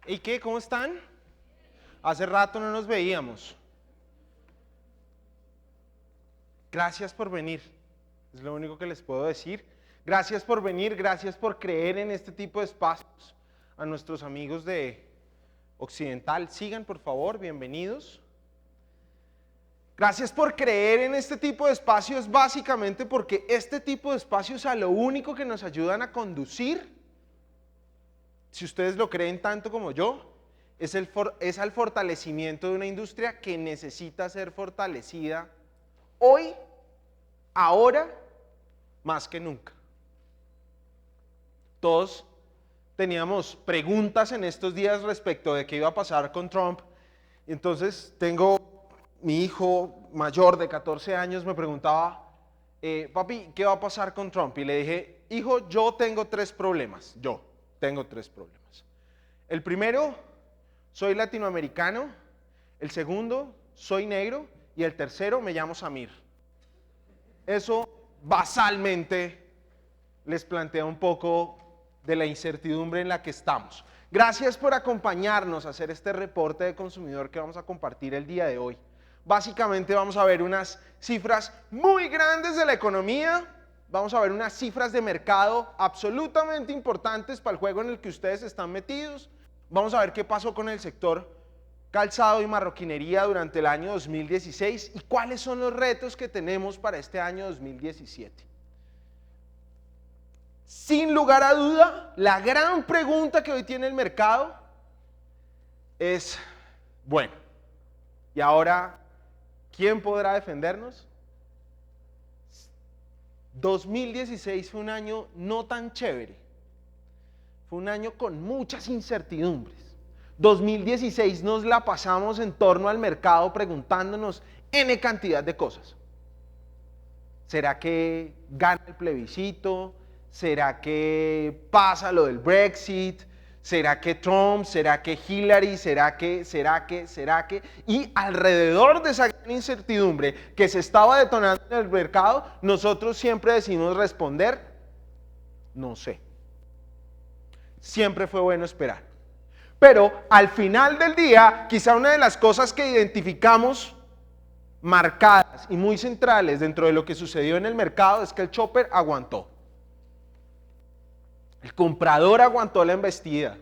¿Y qué? ¿Cómo están? Hace rato no nos veíamos. Gracias por venir. Es lo único que les puedo decir. Gracias por venir, gracias por creer en este tipo de espacios. A nuestros amigos de Occidental, sigan por favor, bienvenidos. Gracias por creer en este tipo de espacios, básicamente porque este tipo de espacios a lo único que nos ayudan a conducir, si ustedes lo creen tanto como yo, es al fortalecimiento de una industria que necesita ser fortalecida hoy, ahora, más que nunca. Todos teníamos preguntas en estos días respecto de qué iba a pasar con Trump. Entonces mi hijo mayor de 14 años me preguntaba, papi, ¿qué va a pasar con Trump? Y le dije, hijo, yo tengo tres problemas. El primero, soy latinoamericano. El segundo, soy negro. Y el tercero, me llamo Samir. Eso basalmente les plantea un poco de la incertidumbre en la que estamos. Gracias por acompañarnos a hacer este reporte de consumidor que vamos a compartir el día de hoy. Básicamente vamos a ver unas cifras muy grandes de la economía, vamos a ver unas cifras de mercado absolutamente importantes para el juego en el que ustedes están metidos, vamos a ver qué pasó con el sector calzado y marroquinería durante el año 2016 y cuáles son los retos que tenemos para este año 2017. Sin lugar a duda, la gran pregunta que hoy tiene el mercado es, bueno, ¿y ahora quién podrá defendernos? 2016 fue un año no tan chévere, fue un año con muchas incertidumbres. 2016 nos la pasamos en torno al mercado preguntándonos N cantidad de cosas. ¿Será que gana el plebiscito? ¿Será que pasa lo del Brexit? ¿Será que Trump? ¿Será que Hillary? ¿Será que? Y alrededor de esa gran incertidumbre que se estaba detonando en el mercado, nosotros siempre decimos responder, no sé. Siempre fue bueno esperar. Pero al final del día, quizá una de las cosas que identificamos marcadas y muy centrales dentro de lo que sucedió en el mercado es que el chopper aguantó. El comprador aguantó la embestida,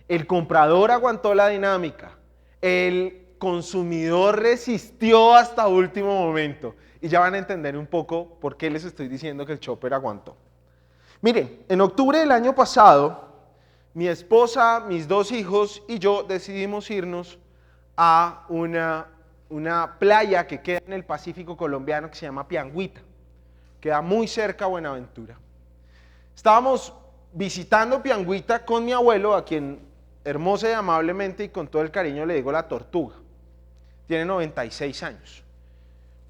el comprador aguantó la dinámica, el consumidor resistió hasta último momento. Y ya van a entender un poco por qué les estoy diciendo que el chopper aguantó. Miren, en octubre del año pasado, mi esposa, mis dos hijos y yo decidimos irnos a una playa que queda en el Pacífico colombiano que se llama Pianguita. Queda muy cerca a Buenaventura. Estábamos visitando Pianguita con mi abuelo, a quien hermosa y amablemente y con todo el cariño le digo la tortuga. Tiene 96 años.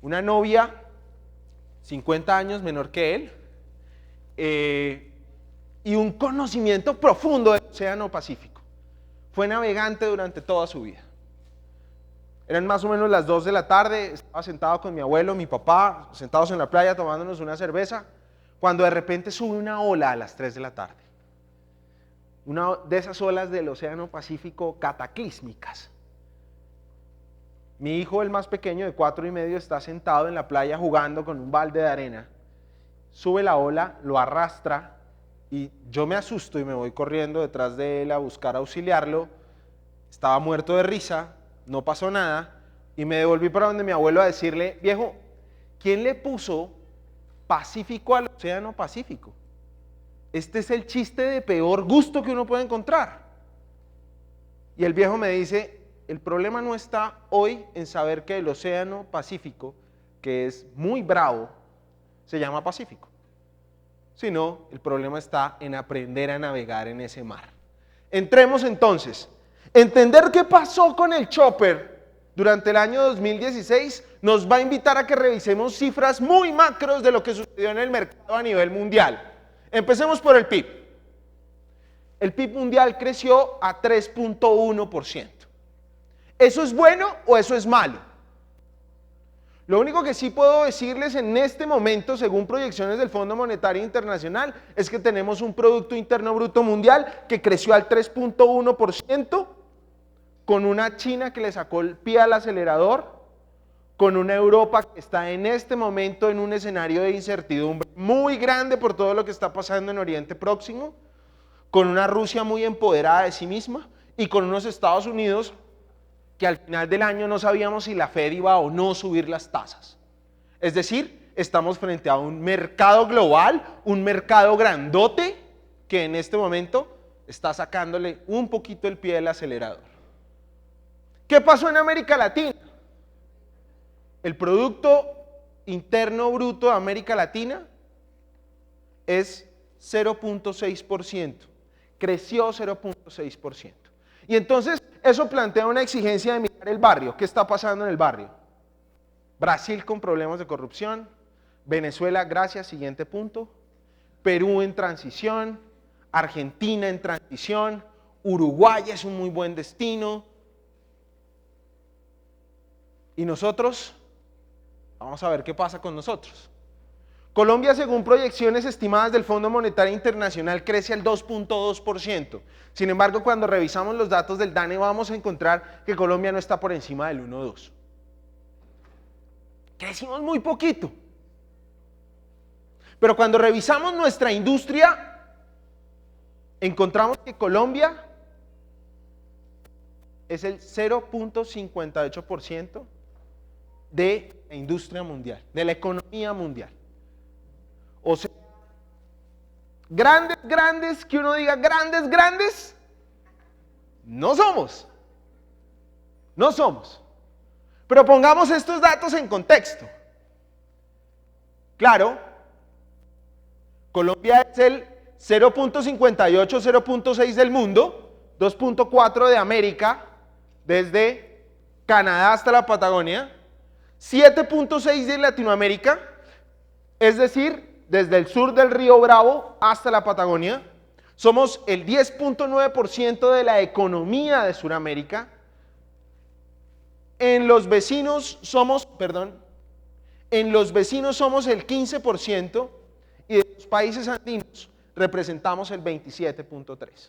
Una novia, 50 años menor que él, y un conocimiento profundo del Océano Pacífico. Fue navegante durante toda su vida. Eran más o menos las 2 de la tarde, estaba sentado con mi abuelo, mi papá, sentados en la playa tomándonos una cerveza, cuando de repente sube una ola a las 3 de la tarde. Una de esas olas del Océano Pacífico cataclísmicas. Mi hijo, el más pequeño de 4 y medio, está sentado en la playa jugando con un balde de arena. Sube la ola, lo arrastra y yo me asusto y me voy corriendo detrás de él a buscar auxiliarlo. Estaba muerto de risa, no pasó nada y me devolví para donde mi abuelo a decirle, viejo, ¿quién le puso Pacífico al Océano Pacífico? Este es el chiste de peor gusto que uno puede encontrar. Y el viejo me dice, el problema no está hoy en saber que el Océano Pacífico, que es muy bravo, se llama Pacífico, sino el problema está en aprender a navegar en ese mar. Entremos entonces. Entender qué pasó con el chopper durante el año 2016 nos va a invitar a que revisemos cifras muy macros de lo que sucedió en el mercado a nivel mundial. Empecemos por el PIB. El PIB mundial creció a 3.1%. ¿Eso es bueno o eso es malo? Lo único que sí puedo decirles en este momento, según proyecciones del Fondo Monetario Internacional, es que tenemos un Producto Interno Bruto Mundial que creció al 3.1% con una China que le sacó el pie al acelerador, con una Europa que está en este momento en un escenario de incertidumbre muy grande por todo lo que está pasando en Oriente Próximo, con una Rusia muy empoderada de sí misma y con unos Estados Unidos que al final del año no sabíamos si la Fed iba o no subir las tasas. Es decir, estamos frente a un mercado global, un mercado grandote que en este momento está sacándole un poquito el pie del acelerador. ¿Qué pasó en América Latina? El Producto Interno Bruto de América Latina es 0.6%, creció 0.6%. Y entonces eso plantea una exigencia de mirar el barrio. ¿Qué está pasando en el barrio? Brasil con problemas de corrupción, Venezuela, gracias, siguiente punto, Perú en transición, Argentina en transición, Uruguay es un muy buen destino. ¿Y nosotros? Vamos a ver qué pasa con nosotros. Colombia, según proyecciones estimadas del Fondo Monetario Internacional, crece al 2.2%. Sin embargo, cuando revisamos los datos del DANE, vamos a encontrar que Colombia no está por encima del 1.2. Crecimos muy poquito. Pero cuando revisamos nuestra industria, encontramos que Colombia es el 0.58% de la industria mundial, de la economía mundial. O sea, grandes, que uno diga grandes, no somos. No somos. Pero pongamos estos datos en contexto. Claro, Colombia es el 0.58, 0.6 del mundo, 2.4 de América, desde Canadá hasta la Patagonia, 7.6 de Latinoamérica, es decir, desde el sur del río Bravo hasta la Patagonia. Somos el 10.9% de la economía de Sudamérica. En los vecinos somos el 15% y de los países andinos representamos el 27.3%.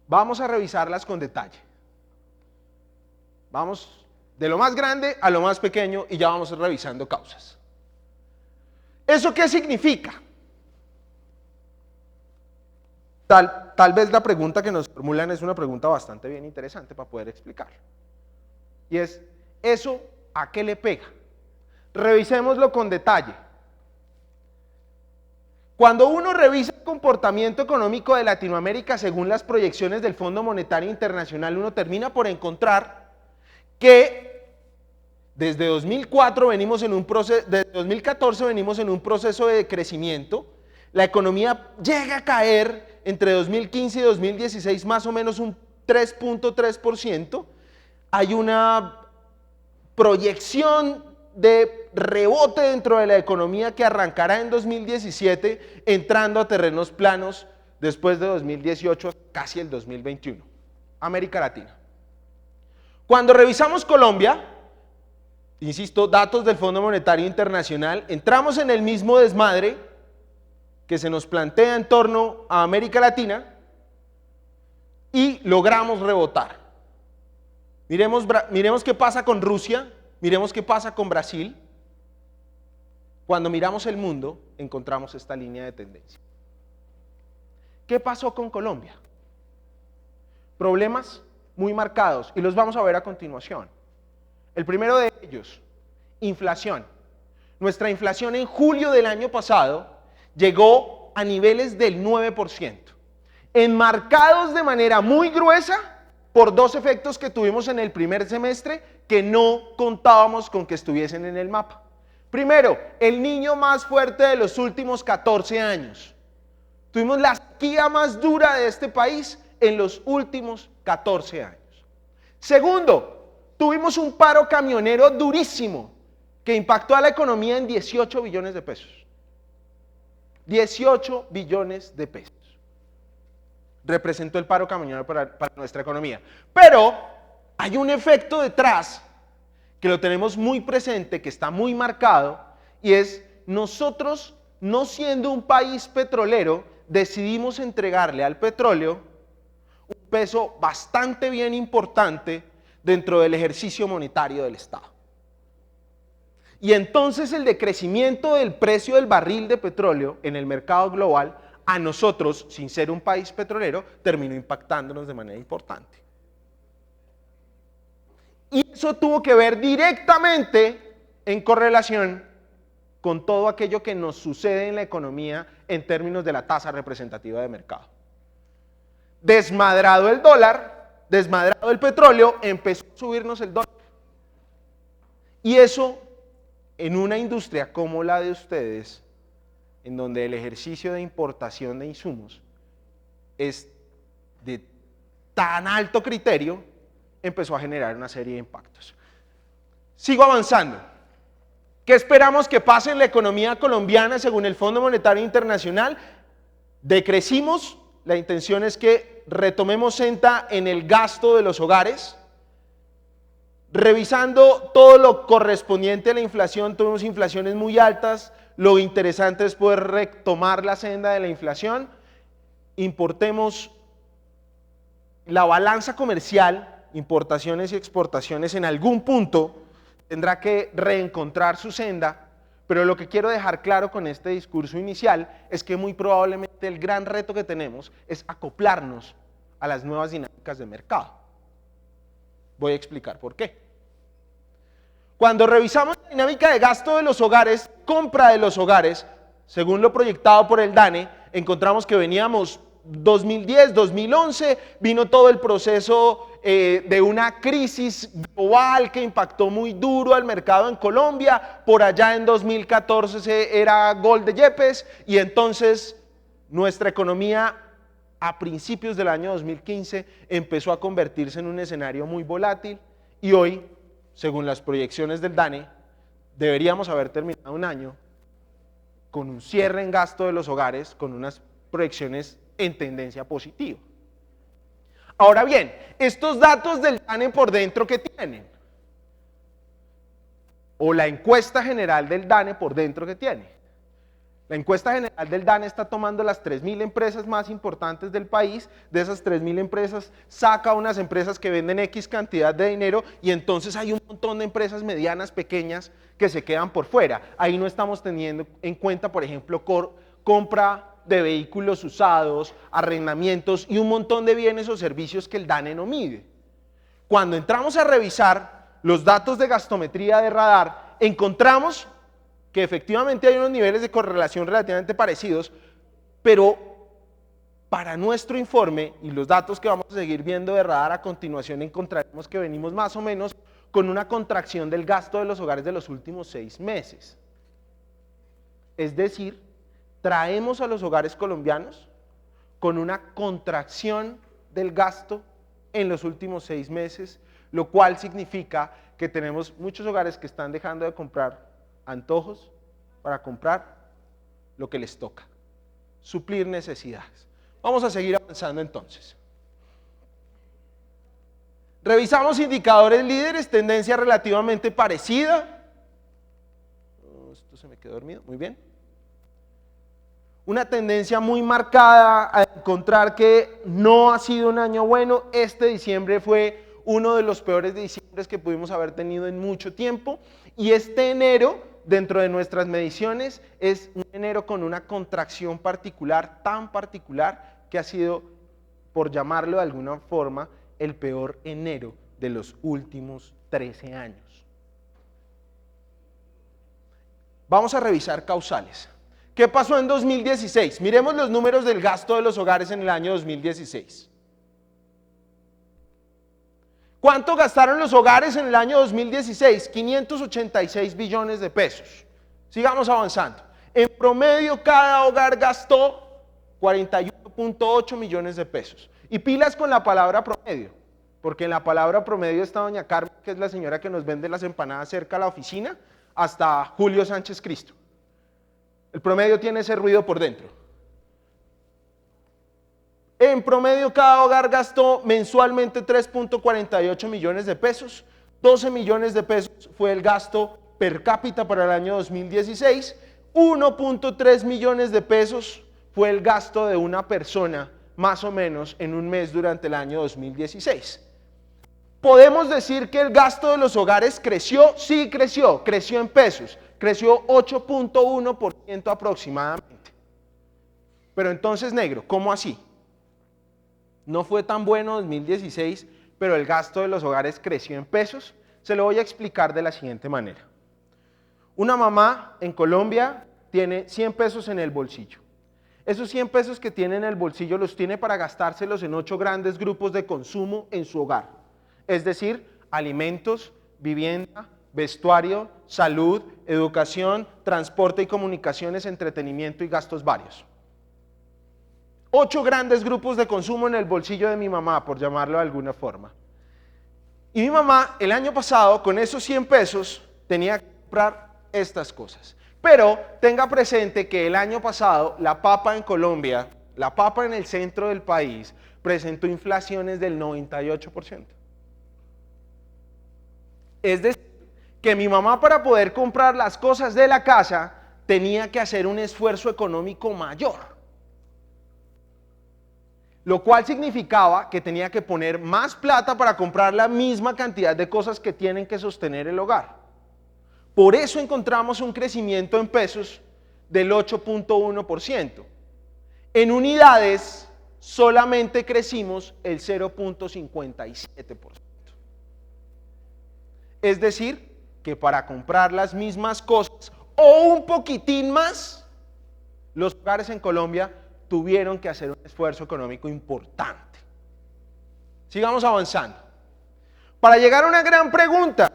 Vamos a revisarlas con detalle. Vamos de lo más grande a lo más pequeño y ya vamos revisando causas. ¿Eso qué significa? Tal vez la pregunta que nos formulan es una pregunta bastante bien interesante para poder explicarlo. Y es, ¿eso a qué le pega? Revisémoslo con detalle. Cuando uno revisa el comportamiento económico de Latinoamérica según las proyecciones del Fondo Monetario Internacional, uno termina por encontrar que desde 2004 venimos en un proceso, desde 2014 venimos en un proceso de crecimiento. La economía llega a caer entre 2015 y 2016 más o menos un 3.3%. Hay una proyección de rebote dentro de la economía que arrancará en 2017, entrando a terrenos planos después de 2018, casi el 2021. América Latina. Cuando revisamos Colombia, insisto, datos del Fondo Monetario Internacional, entramos en el mismo desmadre que se nos plantea en torno a América Latina y logramos rebotar. Miremos qué pasa con Rusia, miremos qué pasa con Brasil. Cuando miramos el mundo, encontramos esta línea de tendencia. ¿Qué pasó con Colombia? Problemas muy marcados y los vamos a ver a continuación. El primero de ellos, inflación. Nuestra inflación en julio del año pasado llegó a niveles del 9%, enmarcados de manera muy gruesa por dos efectos que tuvimos en el primer semestre que no contábamos con que estuviesen en el mapa. Primero, el Niño más fuerte de los últimos 14 años. Tuvimos la sequía más dura de este país en los últimos 14 años. Segundo, tuvimos un paro camionero durísimo que impactó a la economía en 18 billones de pesos. 18 billones de pesos representó el paro camionero para nuestra economía. Pero hay un efecto detrás que lo tenemos muy presente, que está muy marcado, y es nosotros, no siendo un país petrolero, decidimos entregarle al petróleo un peso bastante bien importante dentro del ejercicio monetario del Estado. Y entonces el decrecimiento del precio del barril de petróleo en el mercado global, a nosotros, sin ser un país petrolero, terminó impactándonos de manera importante. Y eso tuvo que ver directamente en correlación con todo aquello que nos sucede en la economía en términos de la tasa representativa de mercado. Desmadrado el dólar, desmadrado el petróleo, empezó a subirnos el dólar. Y eso, en una industria como la de ustedes, en donde el ejercicio de importación de insumos es de tan alto criterio, empezó a generar una serie de impactos. Sigo avanzando. ¿Qué esperamos que pase en la economía colombiana según el Fondo Monetario Internacional? Decrecimos, la intención es que retomemos senda en el gasto de los hogares. Revisando todo lo correspondiente a la inflación, tuvimos inflaciones muy altas, lo interesante es poder retomar la senda de la inflación. Importemos la balanza comercial, importaciones y exportaciones en algún punto tendrá que reencontrar su senda, pero lo que quiero dejar claro con este discurso inicial es que muy probablemente el gran reto que tenemos es acoplarnos a las nuevas dinámicas de mercado. Voy a explicar por qué. Cuando revisamos la dinámica de gasto de los hogares, compra de los hogares, según lo proyectado por el DANE, encontramos que veníamos 2010, 2011, vino todo el proceso de una crisis global que impactó muy duro al mercado en Colombia. Por allá en 2014 era gol de Yepes y entonces nuestra economía a principios del año 2015 empezó a convertirse en un escenario muy volátil y hoy, según las proyecciones del DANE, deberíamos haber terminado un año con un cierre en gasto de los hogares, con unas proyecciones en tendencia positiva. Ahora bien, estos datos del DANE por dentro, ¿qué tienen? O la encuesta general del DANE por dentro, ¿qué tiene? La encuesta general del DANE está tomando las 3.000 empresas más importantes del país. De esas 3.000 empresas, saca unas empresas que venden X cantidad de dinero y entonces hay un montón de empresas medianas, pequeñas, que se quedan por fuera. Ahí no estamos teniendo en cuenta, por ejemplo, compra de vehículos usados, arrendamientos y un montón de bienes o servicios que el DANE no mide. Cuando entramos a revisar los datos de gastometría de radar, encontramos que efectivamente hay unos niveles de correlación relativamente parecidos, pero para nuestro informe y los datos que vamos a seguir viendo de radar a continuación, encontraremos que venimos más o menos con una contracción del gasto de los hogares de los últimos 6 meses. Es decir, traemos a los hogares colombianos con una contracción del gasto en los últimos 6 meses, lo cual significa que tenemos muchos hogares que están dejando de comprar antojos para comprar lo que les toca, suplir necesidades. Vamos a seguir avanzando entonces. Revisamos indicadores líderes, tendencia relativamente parecida. Esto se me quedó dormido, muy bien. Una tendencia muy marcada a encontrar que no ha sido un año bueno. Este diciembre fue uno de los peores diciembres que pudimos haber tenido en mucho tiempo. Y este enero, dentro de nuestras mediciones, es un enero con una contracción particular, tan particular, que ha sido, por llamarlo de alguna forma, el peor enero de los últimos 13 años. Vamos a revisar causales. ¿Qué pasó en 2016? Miremos los números del gasto de los hogares en el año 2016. ¿Cuánto gastaron los hogares en el año 2016? 586 billones de pesos. Sigamos avanzando. En promedio, cada hogar gastó 41.8 millones de pesos. Y pilas con la palabra promedio, porque en la palabra promedio está doña Carmen, que es la señora que nos vende las empanadas cerca a la oficina, hasta Julio Sánchez Cristo. El promedio tiene ese ruido por dentro. En promedio, cada hogar gastó mensualmente 3.48 millones de pesos. 12 millones de pesos fue el gasto per cápita para el año 2016. 1.3 millones de pesos fue el gasto de una persona más o menos en un mes durante el año 2016. ¿Podemos decir que el gasto de los hogares creció? Sí, creció en pesos, creció 8.1% aproximadamente. Pero entonces, negro, ¿cómo así? No fue tan bueno 2016, pero el gasto de los hogares creció en pesos. Se lo voy a explicar de la siguiente manera. Una mamá en Colombia tiene 100 pesos en el bolsillo. Esos 100 pesos que tiene en el bolsillo los tiene para gastárselos en 8 grandes grupos de consumo en su hogar. Es decir, alimentos, vivienda, vestuario, salud, educación, transporte y comunicaciones, entretenimiento y gastos varios. 8 grandes grupos de consumo en el bolsillo de mi mamá, por llamarlo de alguna forma. Y mi mamá, el año pasado, con esos 100 pesos, tenía que comprar estas cosas. Pero tenga presente que el año pasado, la papa en Colombia, la papa en el centro del país, presentó inflaciones del 98%. Es decir, que mi mamá, para poder comprar las cosas de la casa, tenía que hacer un esfuerzo económico mayor. Lo cual significaba que tenía que poner más plata para comprar la misma cantidad de cosas que tienen que sostener el hogar. Por eso encontramos un crecimiento en pesos del 8.1%. En unidades solamente crecimos el 0.57%. Es decir, que para comprar las mismas cosas o un poquitín más, los hogares en Colombia tuvieron que hacer un esfuerzo económico importante. Sigamos avanzando. Para llegar a una gran pregunta,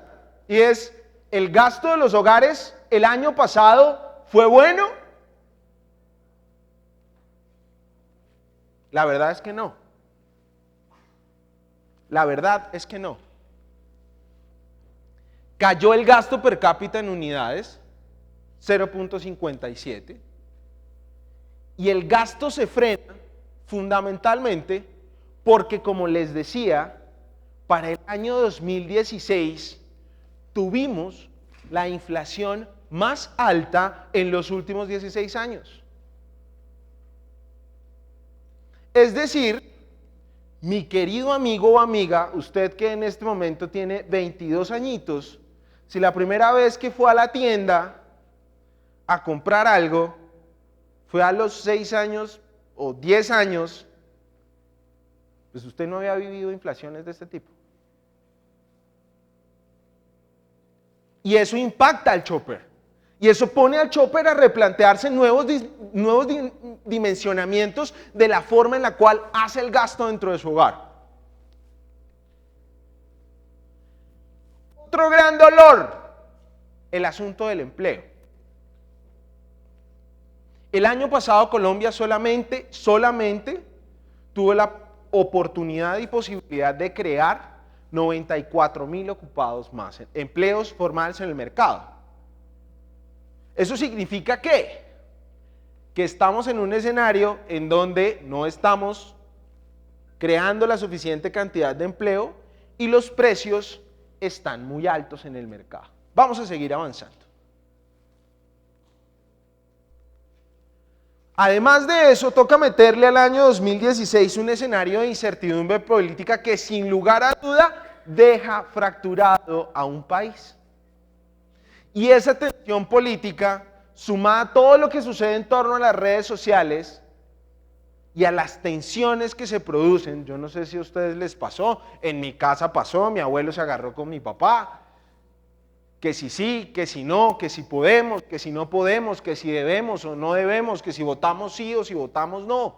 y es, ¿el gasto de los hogares el año pasado fue bueno? La verdad es que no. La verdad es que no. Cayó el gasto per cápita en unidades, 0.57. Y el gasto se frena fundamentalmente porque, como les decía, para el año 2016 tuvimos la inflación más alta en los últimos 16 años. Es decir, mi querido amigo o amiga, usted que en este momento tiene 22 añitos, si la primera vez que fue a la tienda a comprar algo fue a los 6 años o 10 años, pues usted no había vivido inflaciones de este tipo. Y eso impacta al shopper. Y eso pone al shopper a replantearse nuevos dimensionamientos de la forma en la cual hace el gasto dentro de su hogar. Otro gran dolor, el asunto del empleo. El año pasado Colombia solamente tuvo la oportunidad y posibilidad de crear 94.000 ocupados más, empleos formales en el mercado. ¿Eso significa qué? Que estamos en un escenario en donde no estamos creando la suficiente cantidad de empleo y los precios están muy altos en el mercado. Vamos a seguir avanzando. Además de eso, toca meterle al año 2016 un escenario de incertidumbre política que, sin lugar a duda, deja fracturado a un país. Y esa tensión política, sumada a todo lo que sucede en torno a las redes sociales y a las tensiones que se producen, yo no sé si a ustedes les pasó, en mi casa pasó, mi abuelo se agarró con mi papá, que si sí, que si no, que si podemos, que si no podemos, que si debemos o no debemos, que si votamos sí o si votamos no.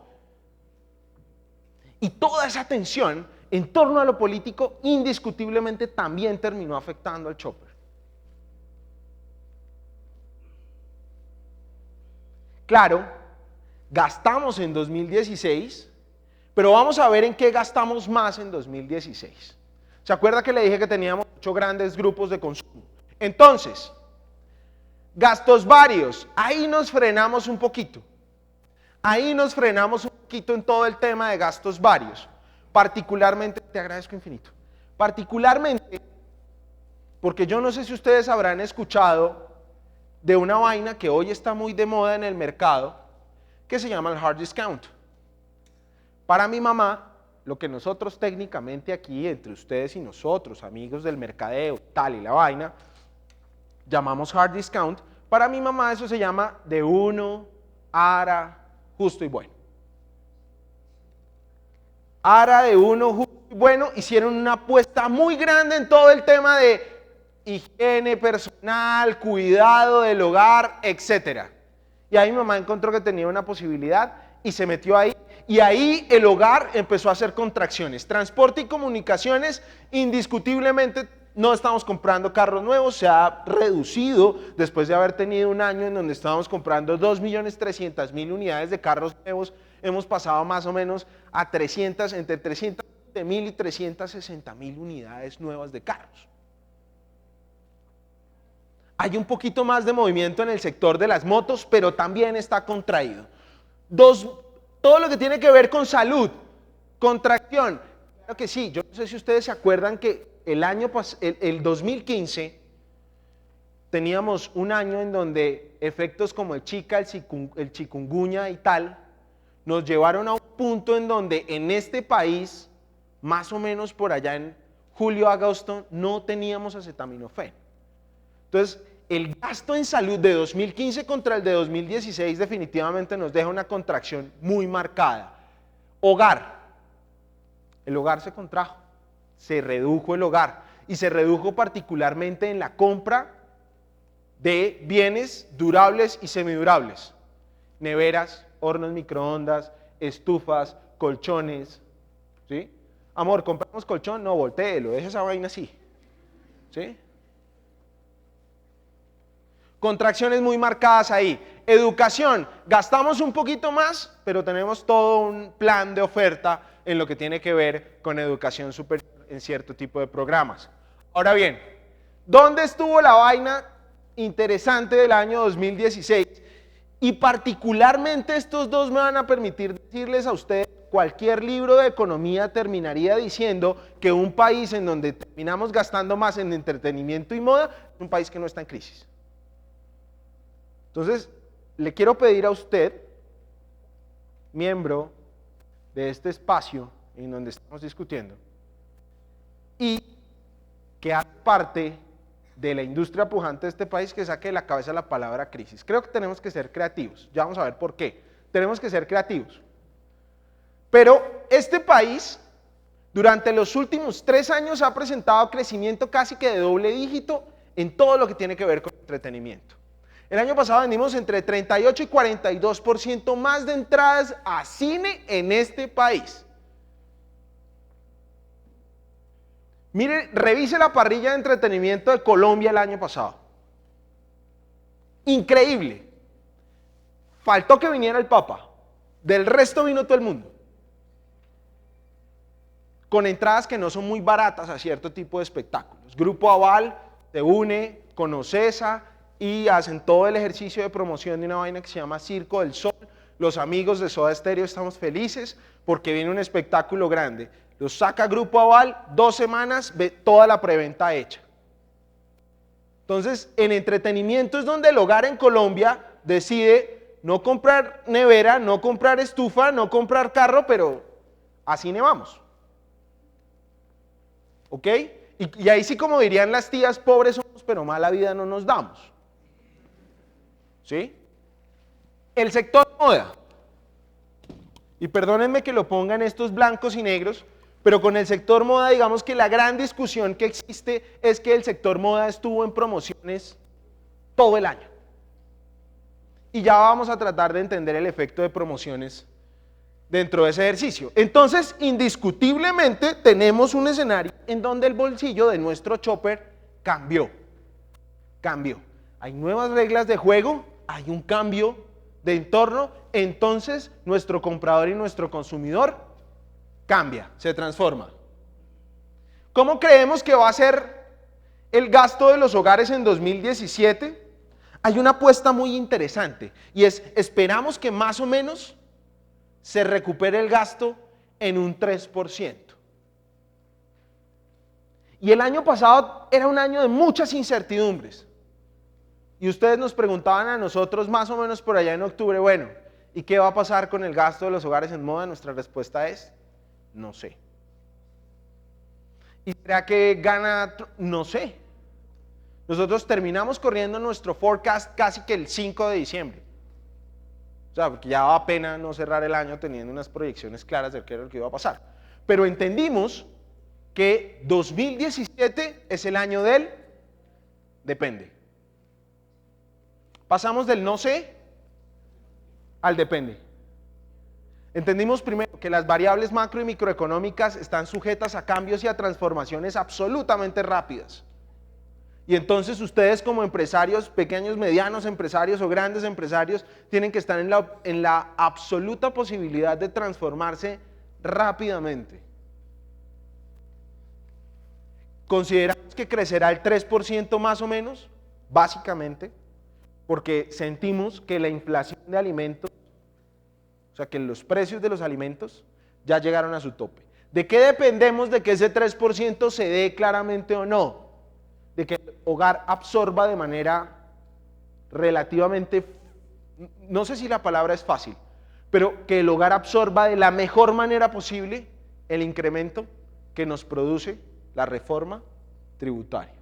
Y toda esa tensión en torno a lo político indiscutiblemente también terminó afectando al shopper. Claro, gastamos en 2016, pero vamos a ver en qué gastamos más en 2016. ¿Se acuerda que le dije que teníamos 8 grandes grupos de consumo? Entonces, gastos varios, ahí nos frenamos un poquito. Ahí nos frenamos un poquito en todo el tema de gastos varios. Particularmente, te agradezco infinito. Particularmente, porque yo no sé si ustedes habrán escuchado de una vaina que hoy está muy de moda en el mercado, que se llama el hard discount. Para mi mamá, lo que nosotros técnicamente aquí, entre ustedes y nosotros, amigos del mercadeo, tal y la vaina, llamamos hard discount, para mi mamá eso se llama de uno, ara, justo y bueno. Ara de uno, justo y bueno, hicieron una apuesta muy grande en todo el tema de higiene personal, cuidado del hogar, etc. Y ahí mi mamá encontró que tenía una posibilidad y se metió ahí. Y ahí el hogar empezó a hacer contracciones. Transporte y comunicaciones, indiscutiblemente no estamos comprando carros nuevos, se ha reducido después de haber tenido un año en donde estábamos comprando 2.300.000 unidades de carros nuevos. Hemos pasado más o menos a entre 300.000 y 360.000 unidades nuevas de carros. Hay un poquito más de movimiento en el sector de las motos, pero también está contraído. Todo lo que tiene que ver con salud, contracción. Claro que sí, yo no sé si ustedes se acuerdan que el 2015 teníamos un año en donde efectos como el chikungunya y tal, nos llevaron a un punto en donde en este país, más o menos por allá en julio, agosto, no teníamos acetaminofén. Entonces, el gasto en salud de 2015 contra el de 2016 definitivamente nos deja una contracción muy marcada. Hogar. El hogar se contrajo, se redujo el hogar y se redujo particularmente en la compra de bienes durables y semidurables. Neveras, hornos microondas, estufas, colchones. ¿Sí? Amor, ¿compramos colchón? No, voltéelo, deja esa vaina así. ¿Sí? Contracciones muy marcadas ahí. Educación, gastamos un poquito más, pero tenemos todo un plan de oferta en lo que tiene que ver con educación superior en cierto tipo de programas. Ahora bien, ¿dónde estuvo la vaina interesante del año 2016? Y particularmente estos dos me van a permitir decirles a ustedes, cualquier libro de economía terminaría diciendo que un país en donde terminamos gastando más en entretenimiento y moda es un país que no está en crisis. Entonces, le quiero pedir a usted, miembro de este espacio en donde estamos discutiendo, y que hace parte de la industria pujante de este país, que saque de la cabeza la palabra crisis. Creo que tenemos que ser creativos. Ya vamos a ver por qué. Tenemos que ser creativos. Pero este país, durante los últimos 3 años, ha presentado crecimiento casi que de doble dígito en todo lo que tiene que ver con entretenimiento. El año pasado vendimos entre 38 y 42% más de entradas a cine en este país. Mire, revise la parrilla de entretenimiento de Colombia el año pasado. Increíble. Faltó que viniera el Papa. Del resto vino todo el mundo. Con entradas que no son muy baratas a cierto tipo de espectáculos. Grupo Aval se une con Ocesa y hacen todo el ejercicio de promoción de una vaina que se llama Circo del Sol. Los amigos de Soda Stereo estamos felices porque viene un espectáculo grande. Los saca Grupo Aval, 2 semanas, ve toda la preventa hecha. Entonces, en entretenimiento es donde el hogar en Colombia decide no comprar nevera, no comprar estufa, no comprar carro, pero a cine vamos. ¿Ok? Y ahí sí, como dirían las tías, pobres somos, pero mala vida no nos damos. ¿Sí? El sector moda. Y perdónenme que lo pongan estos blancos y negros, pero con el sector moda, digamos que la gran discusión que existe es que el sector moda estuvo en promociones todo el año. Y ya vamos a tratar de entender el efecto de promociones dentro de ese ejercicio. Entonces, indiscutiblemente, tenemos un escenario en donde el bolsillo de nuestro chopper cambió. Hay nuevas reglas de juego, hay un cambio de entorno, entonces nuestro comprador y nuestro consumidor cambia, se transforma. ¿Cómo creemos que va a ser el gasto de los hogares en 2017? Hay una apuesta muy interesante y es, esperamos que más o menos se recupere el gasto en un 3%. Y el año pasado era un año de muchas incertidumbres. Y ustedes nos preguntaban a nosotros más o menos por allá en octubre, bueno, ¿Y qué va a pasar con el gasto de los hogares en moda? Nuestra respuesta es, no sé. ¿Y será que gana? No sé. Nosotros terminamos corriendo nuestro forecast casi que el 5 de diciembre. O sea, porque ya daba pena no cerrar el año teniendo unas proyecciones claras de qué era lo que iba a pasar. Pero entendimos que 2017 es el año del depende. Pasamos del no sé al depende. Entendimos primero que las variables macro y microeconómicas están sujetas a cambios y a transformaciones absolutamente rápidas. Y entonces ustedes como empresarios, pequeños, medianos empresarios o grandes empresarios, tienen que estar en la absoluta posibilidad de transformarse rápidamente. Consideramos que crecerá el 3% más o menos, básicamente, porque sentimos que la inflación de alimentos, o sea, que los precios de los alimentos ya llegaron a su tope. ¿De qué dependemos de que ese 3% se dé claramente o no? De que el hogar absorba de manera relativamente, no sé si la palabra es fácil, pero que el hogar absorba de la mejor manera posible el incremento que nos produce la reforma tributaria.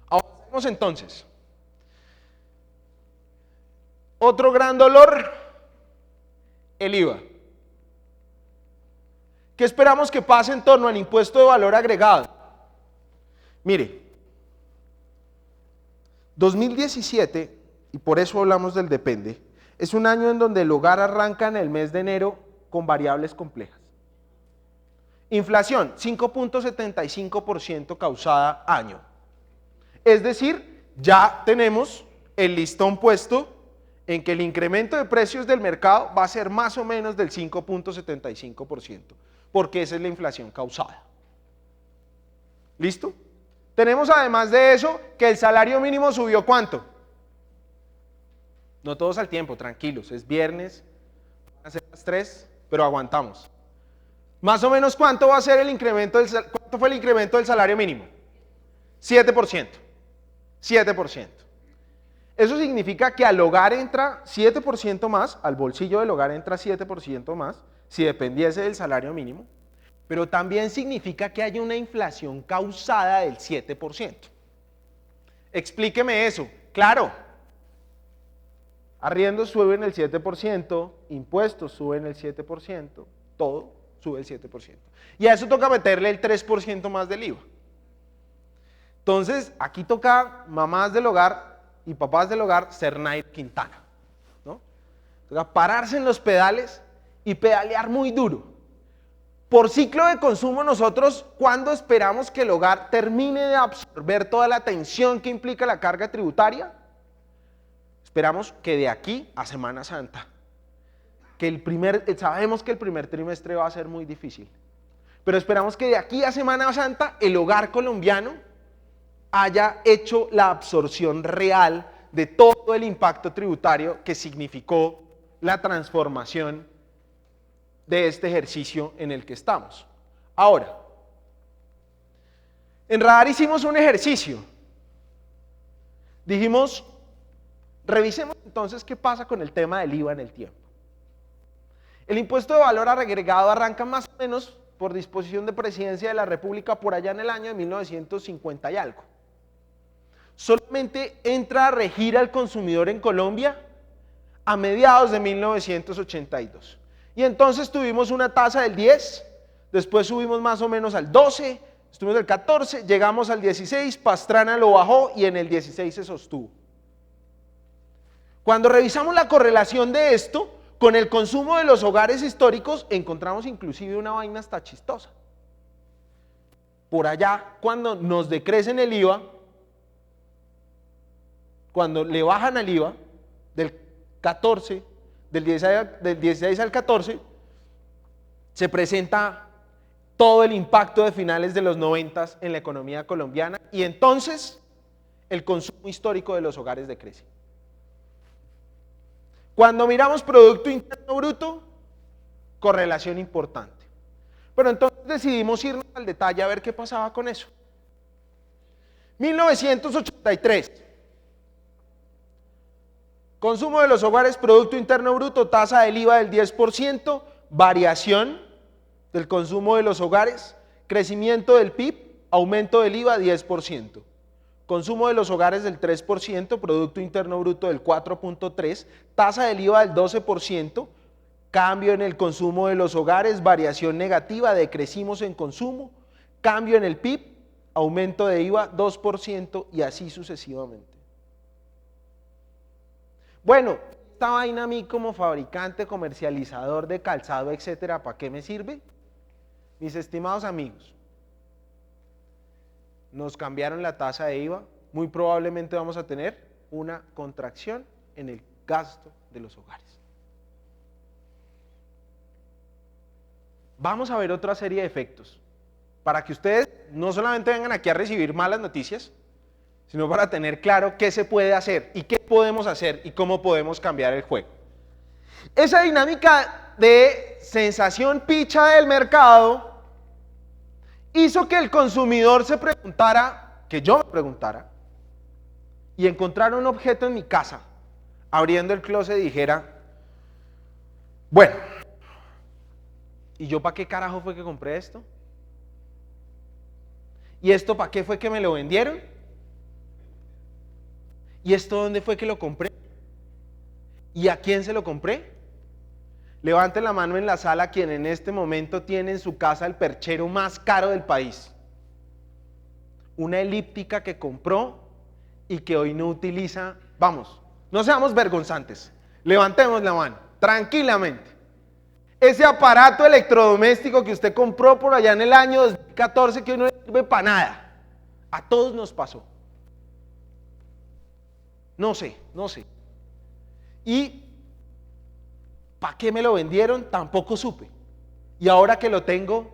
Avancemos entonces. Otro gran dolor, el IVA. ¿Qué esperamos que pase en torno al impuesto de valor agregado? Mire, 2017, y por eso hablamos del depende, es un año en donde el hogar arranca en el mes de enero con variables complejas. Inflación, 5.75% causada año. Es decir, ya tenemos el listón puesto en que el incremento de precios del mercado va a ser más o menos del 5.75%, porque esa es la inflación causada. ¿Listo? Tenemos además de eso que el salario mínimo subió ¿cuánto? No todos al tiempo, tranquilos, es viernes, van a ser las 3, pero aguantamos. Más o menos ¿cuánto va a ser el incremento cuánto fue el incremento del salario mínimo? 7%. 7%. Eso significa que al hogar entra 7% más, al bolsillo del hogar entra 7% más, si dependiese del salario mínimo. Pero también significa que hay una inflación causada del 7%. Explíqueme eso. Claro, arriendos suben el 7%, impuestos suben el 7%, todo sube el 7%. Y a eso toca meterle el 3% más del IVA. Entonces, aquí toca mamás del hogar y papás del hogar ser Nairo Quintana, ¿no? Toca pararse en los pedales y pedalear muy duro. Por ciclo de consumo nosotros, ¿cuándo esperamos que el hogar termine de absorber toda la tensión que implica la carga tributaria? Esperamos que de aquí a Semana Santa, sabemos que el primer trimestre va a ser muy difícil, pero esperamos que de aquí a Semana Santa el hogar colombiano haya hecho la absorción real de todo el impacto tributario que significó la transformación de este ejercicio en el que estamos. Ahora, en Radar hicimos un ejercicio. Dijimos, revisemos entonces qué pasa con el tema del IVA en el tiempo. El impuesto de valor agregado arranca más o menos por disposición de Presidencia de la República por allá en el año de 1950 y algo. Solamente entra a regir al consumidor en Colombia a mediados de 1982. Y entonces tuvimos una tasa del 10, después subimos más o menos al 12, estuvimos del 14, llegamos al 16, Pastrana lo bajó y en el 16 se sostuvo. Cuando revisamos la correlación de esto con el consumo de los hogares históricos, encontramos inclusive una vaina hasta chistosa. Por allá, cuando nos decrecen el IVA, cuando le bajan al IVA del 14, del 16 al 14, se presenta todo el impacto de finales de los 90 en la economía colombiana y entonces el consumo histórico de los hogares decrece. Cuando miramos Producto Interno Bruto, correlación importante. Pero entonces decidimos irnos al detalle a ver qué pasaba con eso. 1983. Consumo de los hogares, Producto Interno Bruto, tasa del IVA del 10%, variación del consumo de los hogares, crecimiento del PIB, aumento del IVA 10%. Consumo de los hogares del 3%, Producto Interno Bruto del 4.3%, tasa del IVA del 12%, cambio en el consumo de los hogares, variación negativa, decrecimos en consumo, cambio en el PIB, aumento de IVA 2% y así sucesivamente. Bueno, esta vaina a mí como fabricante, comercializador de calzado, etcétera, ¿para qué me sirve? Mis estimados amigos, nos cambiaron la tasa de IVA, muy probablemente vamos a tener una contracción en el gasto de los hogares. Vamos a ver otra serie de efectos, para que ustedes no solamente vengan aquí a recibir malas noticias, sino para tener claro qué se puede hacer y qué podemos hacer y cómo podemos cambiar el juego. Esa dinámica de sensación picha del mercado hizo que el consumidor se preguntara, que yo me preguntara, y encontrara un objeto en mi casa, abriendo el closet y dijera, bueno, ¿y yo para qué carajo fue que compré esto? ¿Y esto para qué fue que me lo vendieron? ¿Y esto dónde fue que lo compré? ¿Y a quién se lo compré? Levanten la mano en la sala quien en este momento tiene en su casa el perchero más caro del país. Una elíptica que compró y que hoy no utiliza. Vamos, no seamos vergonzantes. Levantemos la mano, tranquilamente. Ese aparato electrodoméstico que usted compró por allá en el año 2014 que hoy no le sirve para nada. A todos nos pasó. No sé. Y ¿para qué me lo vendieron? Tampoco supe. Y ahora que lo tengo,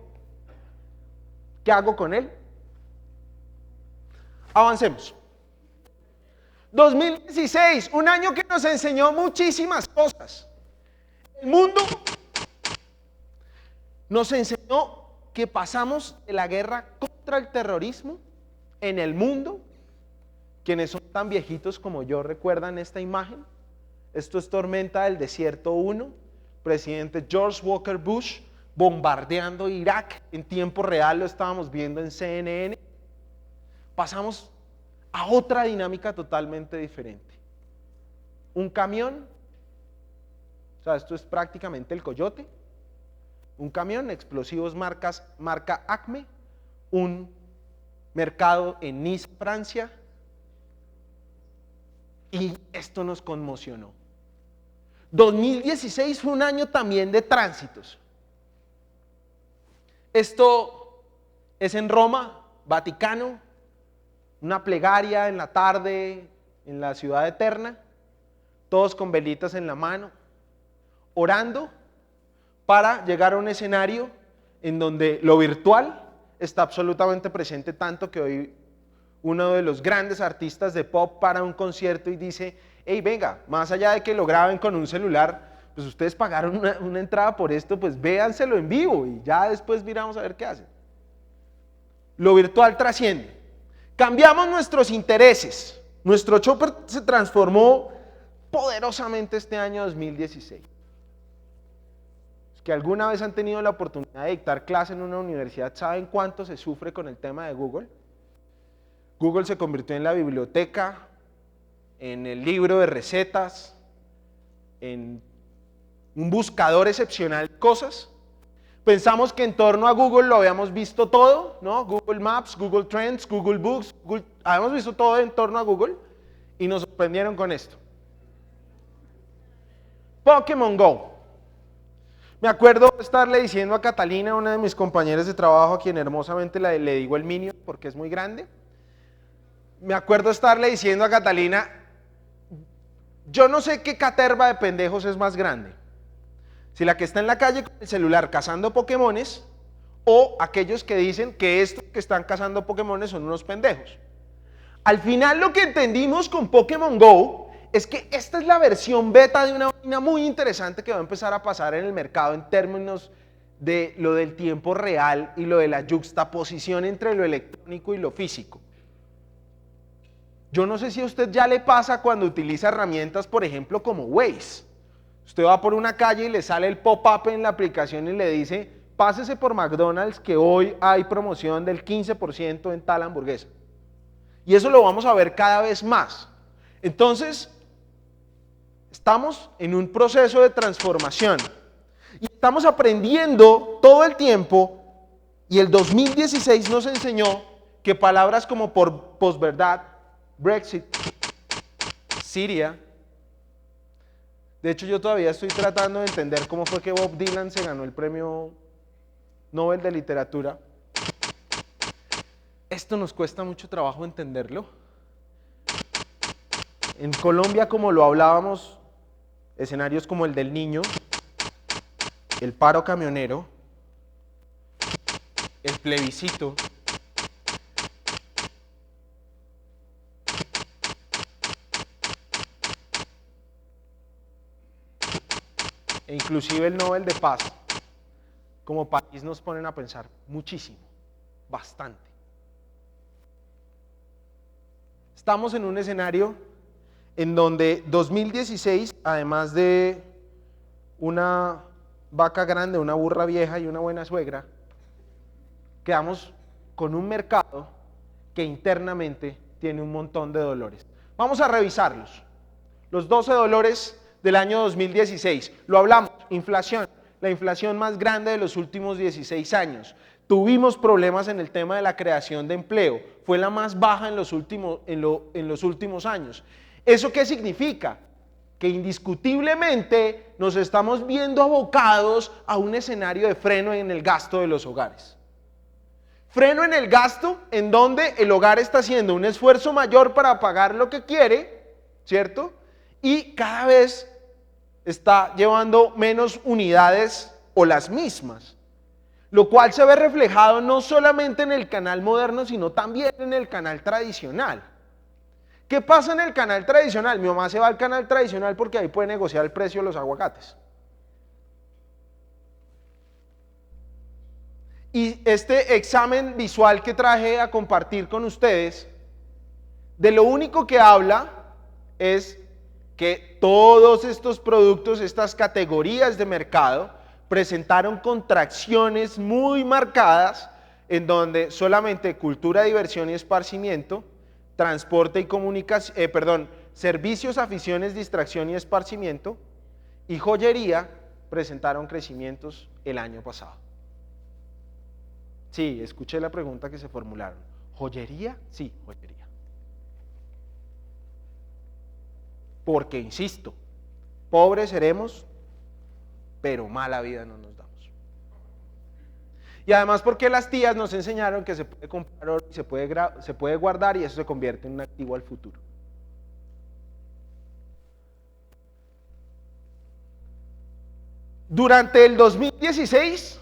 ¿qué hago con él? Avancemos. 2016, un año que nos enseñó muchísimas cosas. El mundo nos enseñó que pasamos de la guerra contra el terrorismo en el mundo. Quienes son tan viejitos como yo recuerdan esta imagen. Esto es Tormenta del Desierto 1, presidente George Walker Bush bombardeando Irak en tiempo real, lo estábamos viendo en CNN. Pasamos a otra dinámica totalmente diferente. Un camión, o sea, esto es prácticamente el Coyote, un camión, explosivos marca Acme, un mercado en Nice, Francia, y esto nos conmocionó. 2016 fue un año también de tránsitos. Esto es en Roma, Vaticano, una plegaria en la tarde en la ciudad eterna, todos con velitas en la mano, orando para llegar a un escenario en donde lo virtual está absolutamente presente, tanto que hoy uno de los grandes artistas de pop para un concierto y dice, hey, venga, más allá de que lo graben con un celular, pues ustedes pagaron una entrada por esto, pues véanselo en vivo y ya después miramos a ver qué hacen. Lo virtual trasciende. Cambiamos nuestros intereses. Nuestro chopper se transformó poderosamente este año 2016. Los que alguna vez han tenido la oportunidad de dictar clase en una universidad, ¿saben cuánto se sufre con el tema de Google? Google se convirtió en la biblioteca, en el libro de recetas, en un buscador excepcional de cosas. Pensamos que en torno a Google lo habíamos visto todo, ¿no? Google Maps, Google Trends, Google Books, habíamos visto todo en torno a Google y nos sorprendieron con esto. Pokémon Go. Me acuerdo estarle diciendo a Catalina, una de mis compañeras de trabajo, a quien hermosamente le digo el Minion porque es muy grande. Me acuerdo estarle diciendo a Catalina, yo no sé qué caterva de pendejos es más grande. Si la que está en la calle con el celular cazando Pokémones o aquellos que dicen que estos que están cazando Pokémones son unos pendejos. Al final lo que entendimos con Pokémon Go es que esta es la versión beta de una vaina muy interesante que va a empezar a pasar en el mercado en términos de lo del tiempo real y lo de la yuxtaposición entre lo electrónico y lo físico. Yo no sé si a usted ya le pasa cuando utiliza herramientas, por ejemplo, como Waze. Usted va por una calle y le sale el pop-up en la aplicación y le dice, pásese por McDonald's que hoy hay promoción del 15% en tal hamburguesa. Y eso lo vamos a ver cada vez más. Entonces, estamos en un proceso de transformación y estamos aprendiendo todo el tiempo, y el 2016 nos enseñó que palabras como por posverdad, Brexit, Siria. De hecho, yo todavía estoy tratando de entender cómo fue que Bob Dylan se ganó el premio Nobel de Literatura. Esto nos cuesta mucho trabajo entenderlo. En Colombia, como lo hablábamos, escenarios como el del Niño, el paro camionero, el plebiscito, e inclusive el Nobel de Paz, como país nos ponen a pensar muchísimo, bastante. Estamos en un escenario en donde 2016, además de una vaca grande, una burra vieja y una buena suegra, quedamos con un mercado que internamente tiene un montón de dolores. Vamos a revisarlos. Los 12 dolores del año 2016. Lo hablamos, inflación, la inflación más grande de los últimos 16 años. Tuvimos problemas en el tema de la creación de empleo. Fue la más baja en los últimos años. ¿Eso qué significa? Que indiscutiblemente nos estamos viendo abocados a un escenario de freno en el gasto de los hogares. Freno en el gasto en donde el hogar está haciendo un esfuerzo mayor para pagar lo que quiere, ¿cierto? Y cada vez está llevando menos unidades o las mismas, lo cual se ve reflejado no solamente en el canal moderno, sino también en el canal tradicional. ¿Qué pasa en el canal tradicional? Mi mamá se va al canal tradicional porque ahí puede negociar el precio de los aguacates. Y este examen visual que traje a compartir con ustedes, de lo único que habla es que todos estos productos, estas categorías de mercado, presentaron contracciones muy marcadas en donde solamente cultura, diversión y esparcimiento, transporte y comunicación, servicios, aficiones, distracción y esparcimiento, y joyería presentaron crecimientos el año pasado. Sí, escuché la pregunta que se formularon. ¿Joyería? Sí, joyería. Porque, insisto, pobres seremos, pero mala vida no nos damos. Y además porque las tías nos enseñaron que se puede comprar oro, se puede guardar y eso se convierte en un activo al futuro. Durante el 2016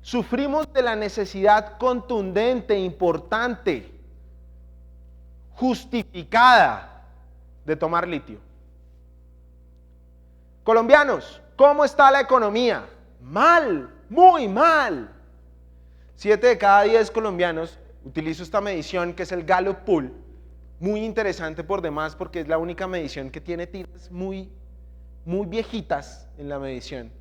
sufrimos de la necesidad contundente, importante, justificada de tomar litio. Colombianos, ¿cómo está la economía? Mal, muy mal. 7 de cada 10 colombianos, utilizo esta medición que es el Gallup Poll, muy interesante por demás porque es la única medición que tiene tiras muy viejitas en la medición.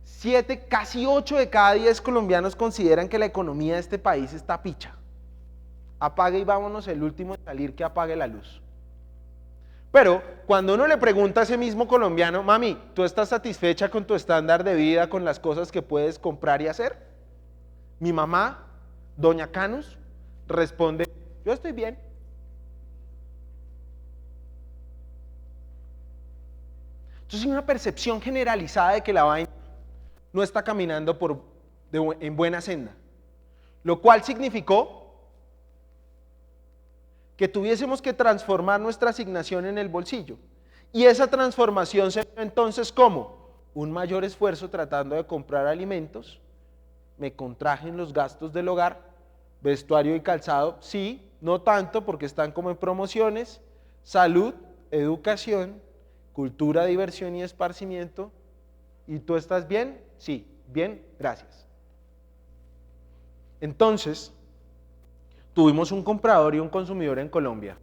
7, casi 8 de cada 10 colombianos consideran que la economía de este país está picha. Apague y vámonos el último en salir que apague la luz. Pero cuando uno le pregunta a ese mismo colombiano, mami, ¿tú estás satisfecha con tu estándar de vida, con las cosas que puedes comprar y hacer? Mi mamá, doña Canus, responde, yo estoy bien. Entonces hay una percepción generalizada de que la vaina no está caminando en buena senda, lo cual significó que tuviésemos que transformar nuestra asignación en el bolsillo. Y esa transformación se ve entonces como un mayor esfuerzo tratando de comprar alimentos, me contrajen los gastos del hogar, vestuario y calzado, sí, no tanto porque están como en promociones, salud, educación, cultura, diversión y esparcimiento. ¿Y tú estás bien? Sí, bien, gracias. Entonces, tuvimos un comprador y un consumidor en Colombia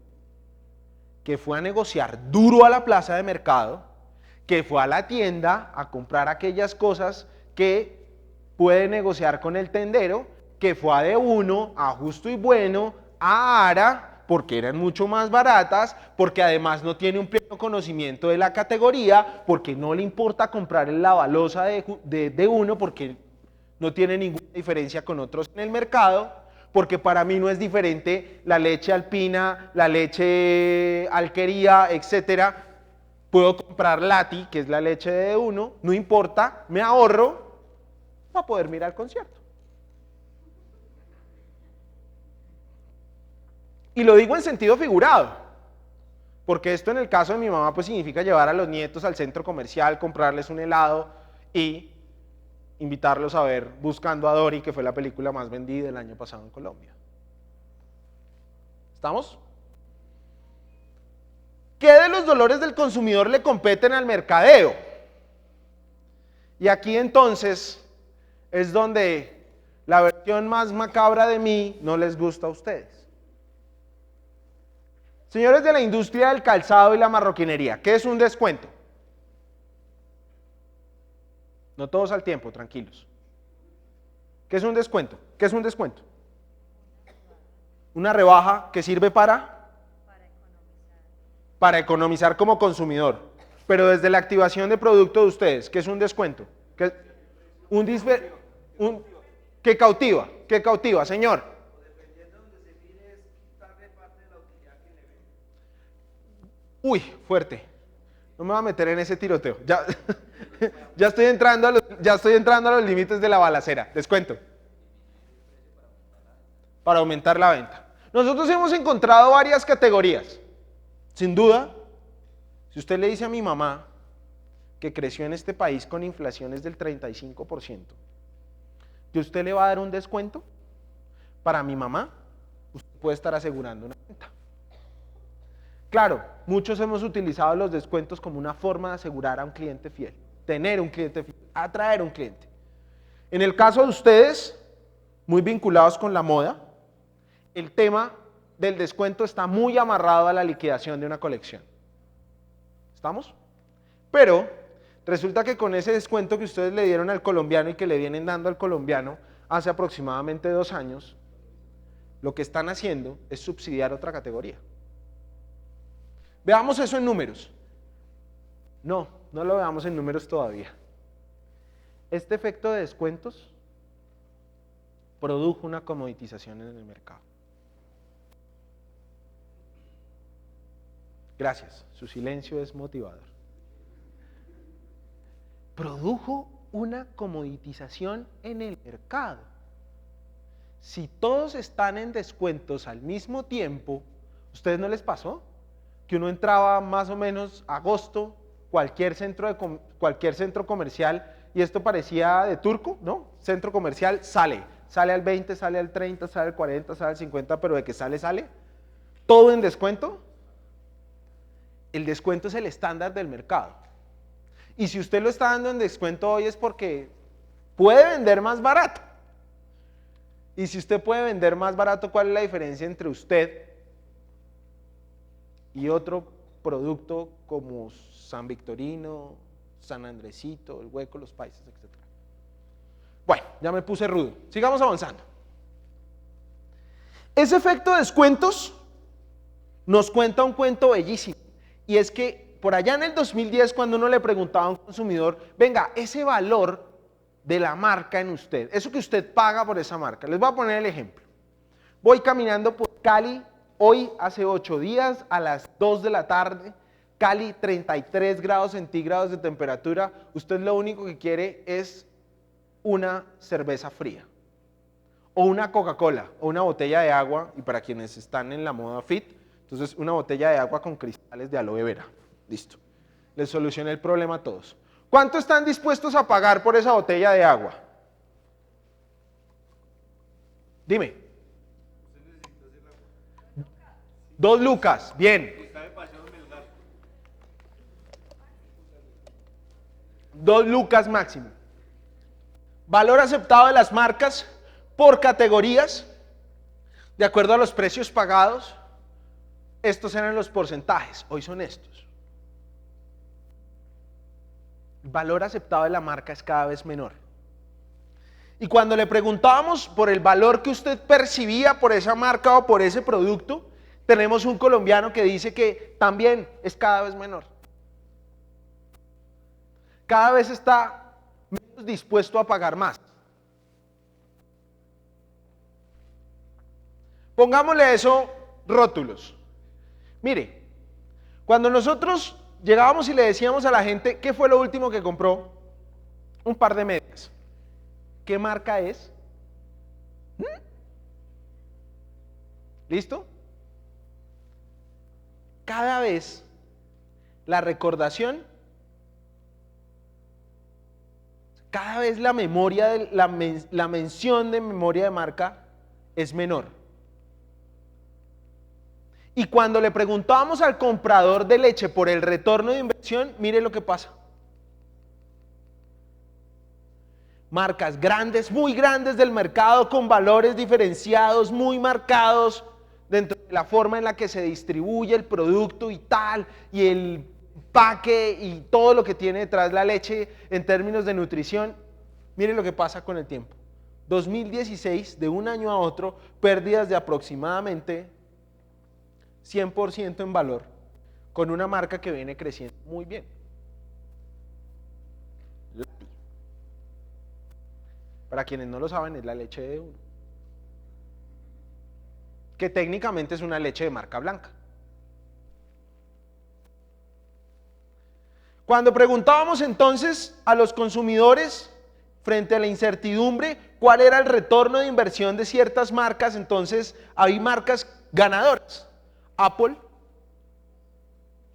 que fue a negociar duro a la plaza de mercado, que fue a la tienda a comprar aquellas cosas que puede negociar con el tendero, que fue a De Uno, a Justo y Bueno, a Ara, porque eran mucho más baratas, porque además no tiene un pleno conocimiento de la categoría, porque no le importa comprar el lavaloza de Uno, porque no tiene ninguna diferencia con otros en el mercado, porque para mí no es diferente la leche Alpina, la leche Alquería, etcétera. Puedo comprar Lati, que es la leche de Uno, no importa, me ahorro para poder mirar el concierto. Y lo digo en sentido figurado, porque esto en el caso de mi mamá pues significa llevar a los nietos al centro comercial, comprarles un helado y invitarlos a ver Buscando a Dory, que fue la película más vendida el año pasado en Colombia. ¿Estamos? ¿Qué de los dolores del consumidor le competen al mercadeo? Y aquí entonces es donde la versión más macabra de mí no les gusta a ustedes. Señores de la industria del calzado y la marroquinería, ¿qué es un descuento? No todos al tiempo, tranquilos. ¿Qué es un descuento? ¿Qué es un descuento? Una rebaja que sirve para economizar como consumidor. Pero desde la activación de producto de ustedes, ¿qué es un descuento? Que cautiva, señor. Uy, fuerte. No me voy a meter en ese tiroteo. Ya estoy entrando a los límites de la balacera. Descuento. Para aumentar la venta. Nosotros hemos encontrado varias categorías. Sin duda, si usted le dice a mi mamá que creció en este país con inflaciones del 35%, que usted le va a dar un descuento, para mi mamá, usted puede estar asegurando una venta. Claro, muchos hemos utilizado los descuentos como una forma de asegurar a un cliente fiel, tener un cliente fiel, atraer un cliente. En el caso de ustedes, muy vinculados con la moda, el tema del descuento está muy amarrado a la liquidación de una colección. ¿Estamos? Pero resulta que con ese descuento que ustedes le dieron al colombiano y que le vienen dando al colombiano hace aproximadamente 2 años, lo que están haciendo es subsidiar otra categoría. Veamos eso en números. No lo veamos en números todavía. Este efecto de descuentos produjo una comoditización en el mercado. Gracias, su silencio es motivador. Produjo una comoditización en el mercado. Si todos están en descuentos al mismo tiempo, ¿ustedes no les pasó? Que uno entraba más o menos agosto, cualquier centro comercial, y esto parecía de turco, ¿no? Centro comercial sale al 20, sale al 30, sale al 40, sale al 50, pero de que sale, todo en descuento. El descuento es el estándar del mercado. Y si usted lo está dando en descuento hoy es porque puede vender más barato. Y si usted puede vender más barato, ¿cuál es la diferencia entre usted y otro producto como San Victorino, San Andresito, El Hueco, Los Paisas, etc.? Bueno, ya me puse rudo. Sigamos avanzando. Ese efecto de descuentos nos cuenta un cuento bellísimo. Y es que por allá en el 2010, cuando uno le preguntaba a un consumidor, venga, ese valor de la marca en usted, eso que usted paga por esa marca. Les voy a poner el ejemplo. Voy caminando por Cali, hoy hace 8 días, a las 2 de la tarde, Cali, 33 grados centígrados de temperatura. Usted lo único que quiere es una cerveza fría, o una Coca-Cola, o una botella de agua, y para quienes están en la moda fit, entonces una botella de agua con cristales de aloe vera. Listo. Les solucioné el problema a todos. ¿Cuánto están dispuestos a pagar por esa botella de agua? Dime. 2 lucas, bien. 2 lucas máximo. Valor aceptado de las marcas por categorías, de acuerdo a los precios pagados. Estos eran los porcentajes, hoy son estos. El valor aceptado de la marca es cada vez menor. Y cuando le preguntábamos por el valor que usted percibía por esa marca o por ese producto, tenemos un colombiano que dice que también es cada vez menor. Cada vez está menos dispuesto a pagar más. Pongámosle a eso rótulos. Mire, cuando nosotros llegábamos y le decíamos a la gente qué fue lo último que compró, un par de medias. ¿Qué marca es? ¿Listo? Cada vez la recordación, cada vez la memoria, la mención de memoria de marca es menor. Y cuando le preguntábamos al comprador de leche por el retorno de inversión, mire lo que pasa. Marcas grandes, muy grandes del mercado, con valores diferenciados, muy marcados dentro de la forma en la que se distribuye el producto y tal, y el empaque y todo lo que tiene detrás la leche en términos de nutrición. Mire lo que pasa con el tiempo. 2016, de un año a otro, pérdidas de aproximadamente 100% en valor, con una marca que viene creciendo muy bien. Para quienes no lo saben, es la leche de uno, que técnicamente es una leche de marca blanca. Cuando preguntábamos entonces a los consumidores frente a la incertidumbre cuál era el retorno de inversión de ciertas marcas, entonces hay marcas ganadoras. Apple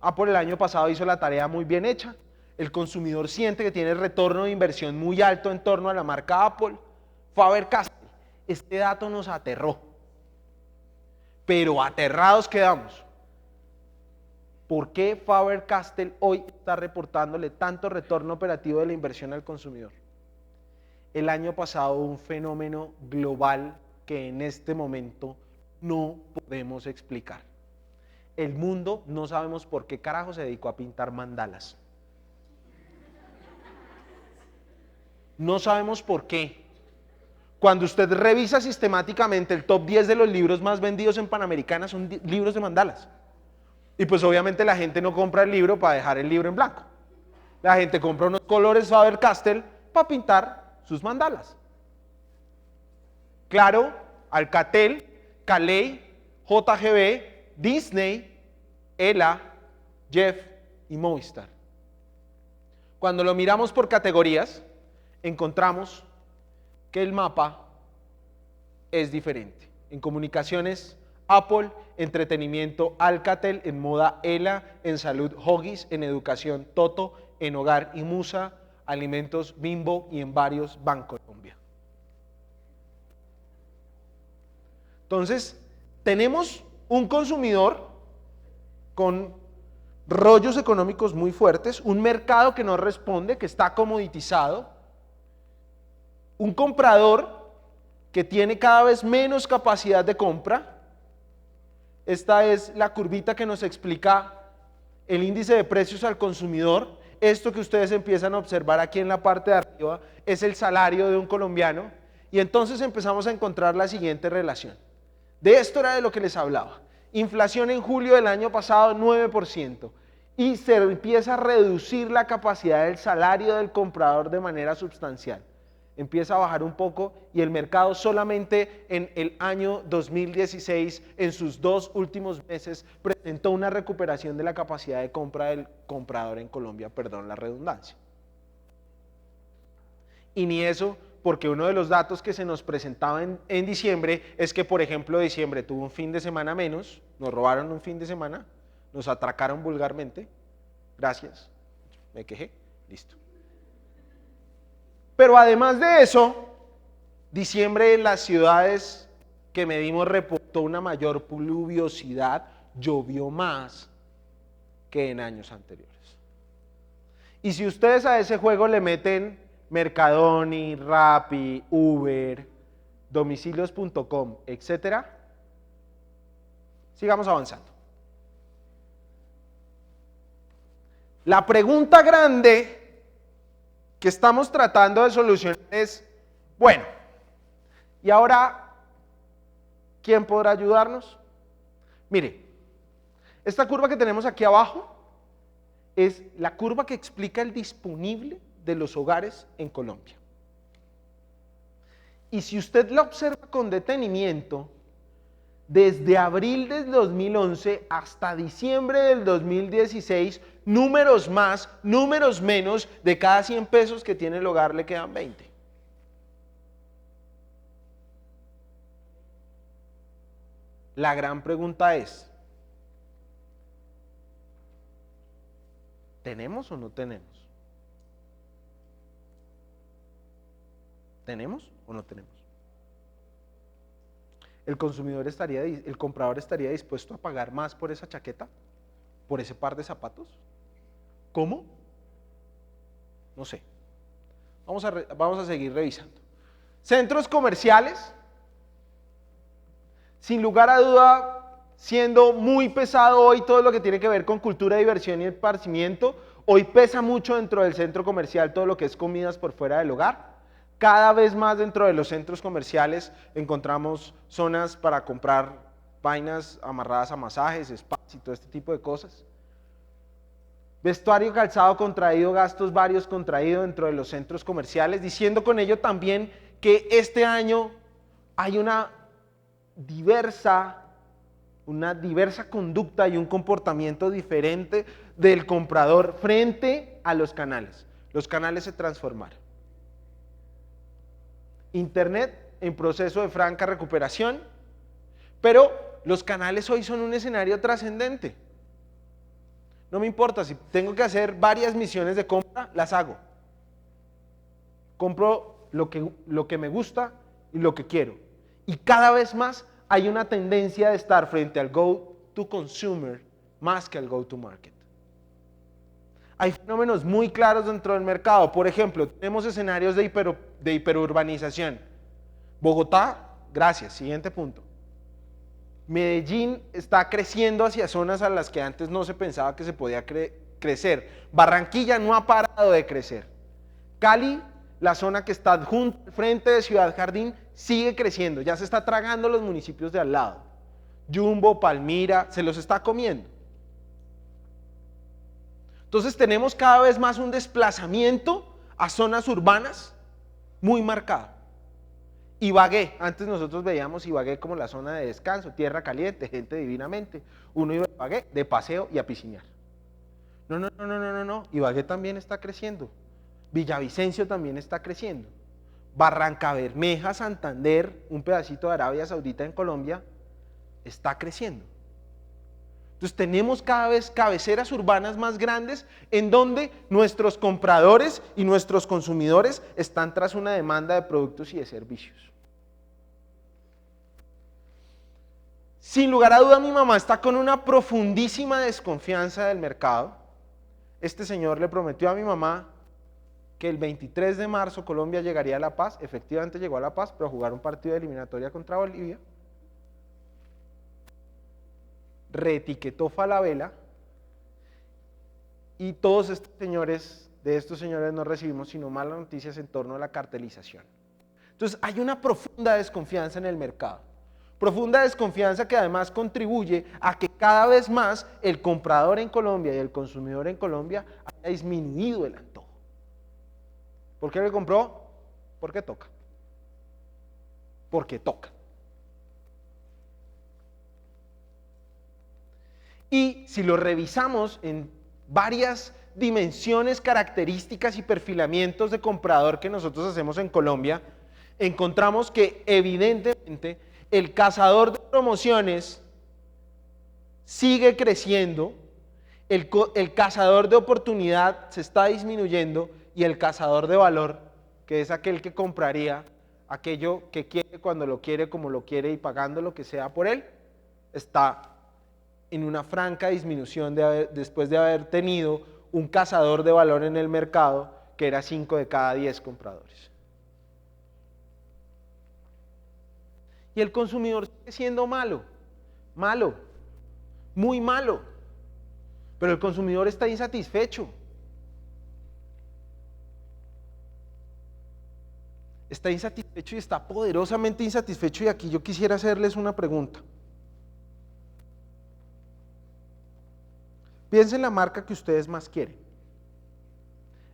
el año pasado hizo la tarea muy bien hecha. El consumidor siente que tiene retorno de inversión muy alto en torno a la marca Apple. Faber-Castell, este dato nos aterró, pero aterrados quedamos. ¿Por qué Faber-Castell hoy está reportándole tanto retorno operativo de la inversión al consumidor? El año pasado hubo un fenómeno global que en este momento no podemos explicar. El mundo no sabemos por qué carajo se dedicó a pintar mandalas. No sabemos por qué. Cuando usted revisa sistemáticamente el top 10 de los libros más vendidos en Panamericana son libros de mandalas. Y pues obviamente la gente no compra el libro para dejar el libro en blanco. La gente compra unos colores Faber-Castell para pintar sus mandalas. Claro, Alcatel, Caley, JGB, Disney, ELA, Jeff y Movistar. Cuando lo miramos por categorías, encontramos que el mapa es diferente. En comunicaciones, Apple; entretenimiento, Alcatel; en moda, ELA; en salud, Huggies; en educación, Toto; en hogar, Imusa; alimentos, Bimbo; y en varios, Bancolombia. Entonces, tenemos un consumidor con rollos económicos muy fuertes, un mercado que no responde, que está comoditizado, un comprador que tiene cada vez menos capacidad de compra. Esta es la curvita que nos explica el índice de precios al consumidor. Esto que ustedes empiezan a observar aquí en la parte de arriba es el salario de un colombiano, y entonces empezamos a encontrar la siguiente relación. De esto era de lo que les hablaba. Inflación en julio del año pasado, 9%. Y se empieza a reducir la capacidad del salario del comprador de manera sustancial. Empieza a bajar un poco, y el mercado solamente en el año 2016, en sus 2 últimos meses, presentó una recuperación de la capacidad de compra del comprador en Colombia, perdón la redundancia. Y ni eso, porque uno de los datos que se nos presentaba en diciembre es que, por ejemplo, diciembre tuvo un fin de semana menos, nos robaron un fin de semana, nos atracaron vulgarmente, gracias, me quejé, listo. Pero además de eso, diciembre en las ciudades que medimos reportó una mayor pluviosidad, llovió más que en años anteriores. Y si ustedes a ese juego le meten Mercadoni, Rappi, Uber, domicilios.com, etcétera, sigamos avanzando. La pregunta grande que estamos tratando de solucionar es, bueno, ¿y ahora quién podrá ayudarnos? Mire, esta curva que tenemos aquí abajo es la curva que explica el disponible de los hogares en Colombia. Y si usted la observa con detenimiento, desde abril del 2011 hasta diciembre del 2016, números más, números menos, de cada 100 pesos que tiene el hogar le quedan 20. La gran pregunta es, ¿tenemos o no tenemos? ¿Tenemos o no tenemos? ¿El comprador estaría dispuesto a pagar más por esa chaqueta? ¿Por ese par de zapatos? ¿Cómo? No sé. Vamos a seguir revisando. Centros comerciales, sin lugar a duda, siendo muy pesado hoy todo lo que tiene que ver con cultura, diversión y esparcimiento. Hoy pesa mucho dentro del centro comercial todo lo que es comidas por fuera del hogar. Cada vez más dentro de los centros comerciales encontramos zonas para comprar vainas amarradas a masajes, spas y todo este tipo de cosas. Vestuario, calzado contraído, gastos varios contraídos dentro de los centros comerciales, diciendo con ello también que este año hay una diversa conducta y un comportamiento diferente del comprador frente a los canales. Los canales se transformaron. Internet en proceso de franca recuperación, pero los canales hoy son un escenario trascendente. No me importa, si tengo que hacer varias misiones de compra, las hago. Compro lo que me gusta y lo que quiero. Y cada vez más hay una tendencia de estar frente al go to consumer más que al go to market. Hay fenómenos muy claros dentro del mercado. Por ejemplo, tenemos escenarios de hiperurbanización. Bogotá, gracias, siguiente punto. Medellín está creciendo hacia zonas a las que antes no se pensaba que se podía crecer. Barranquilla no ha parado de crecer. Cali, la zona que está junto al frente de Ciudad Jardín, sigue creciendo. Ya se está tragando los municipios de al lado. Jumbo, Palmira, se los está comiendo. Entonces tenemos cada vez más un desplazamiento a zonas urbanas muy marcado. Ibagué, antes nosotros veíamos Ibagué como la zona de descanso, tierra caliente, gente divinamente. Uno iba a Ibagué de paseo y a piscinear. No, Ibagué también está creciendo. Villavicencio también está creciendo. Barranca Bermeja, Santander, un pedacito de Arabia Saudita en Colombia, está creciendo. Entonces tenemos cada vez cabeceras urbanas más grandes en donde nuestros compradores y nuestros consumidores están tras una demanda de productos y de servicios. Sin lugar a duda, mi mamá está con una profundísima desconfianza del mercado. Este señor le prometió a mi mamá que el 23 de marzo Colombia llegaría a La Paz. Efectivamente llegó a La Paz, pero a jugar un partido de eliminatoria contra Bolivia. Reetiquetó Falabella y todos estos señores no recibimos sino malas noticias en torno a la cartelización. Entonces hay una profunda desconfianza en el mercado, profunda desconfianza que además contribuye a que cada vez más el comprador en Colombia y el consumidor en Colombia haya disminuido el antojo. ¿Por qué le compró? Porque toca. Porque toca. Y si lo revisamos en varias dimensiones, características y perfilamientos de comprador que nosotros hacemos en Colombia, encontramos que evidentemente el cazador de promociones sigue creciendo, el cazador de oportunidad se está disminuyendo y el cazador de valor, que es aquel que compraría aquello que quiere, cuando lo quiere, como lo quiere y pagando lo que sea por él, está en una franca disminución después de haber tenido un cazador de valor en el mercado que era 5 de cada 10 compradores. Y el consumidor sigue siendo malo, muy malo. pero el consumidor está insatisfecho. Está insatisfecho y está poderosamente insatisfecho, y aquí yo quisiera hacerles una pregunta. Piensen en la marca que ustedes más quieren.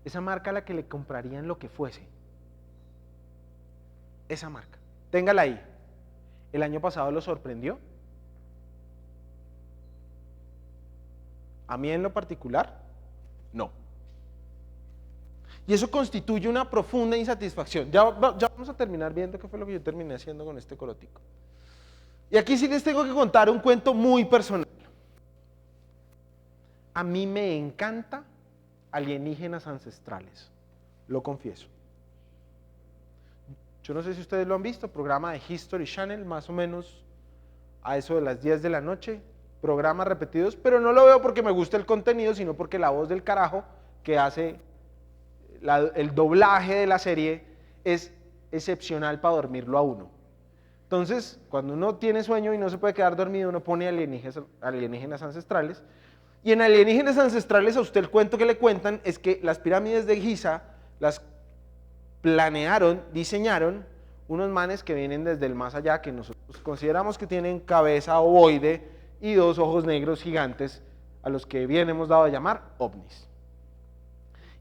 Esa marca a la que le comprarían lo que fuese. Esa marca. Téngala ahí. ¿El año pasado lo sorprendió? A mí en lo particular, no. Y eso constituye una profunda insatisfacción. Ya vamos a terminar viendo qué fue lo que yo terminé haciendo con este corotico. Y aquí sí les tengo que contar un cuento muy personal. A mí me encanta Alienígenas Ancestrales, lo confieso. Yo no sé si ustedes lo han visto, programa de History Channel, más o menos a eso de las 10 de la noche, programas repetidos, pero no lo veo porque me gusta el contenido, sino porque la voz del carajo que hace el doblaje de la serie es excepcional para dormirlo a uno. Entonces, cuando uno tiene sueño y no se puede quedar dormido, uno pone Alienígenas Ancestrales. Y en Alienígenas Ancestrales, a usted el cuento que le cuentan es que las pirámides de Giza las planearon, diseñaron unos manes que vienen desde el más allá, que nosotros consideramos que tienen cabeza ovoide y dos ojos negros gigantes, a los que bien hemos dado a llamar ovnis.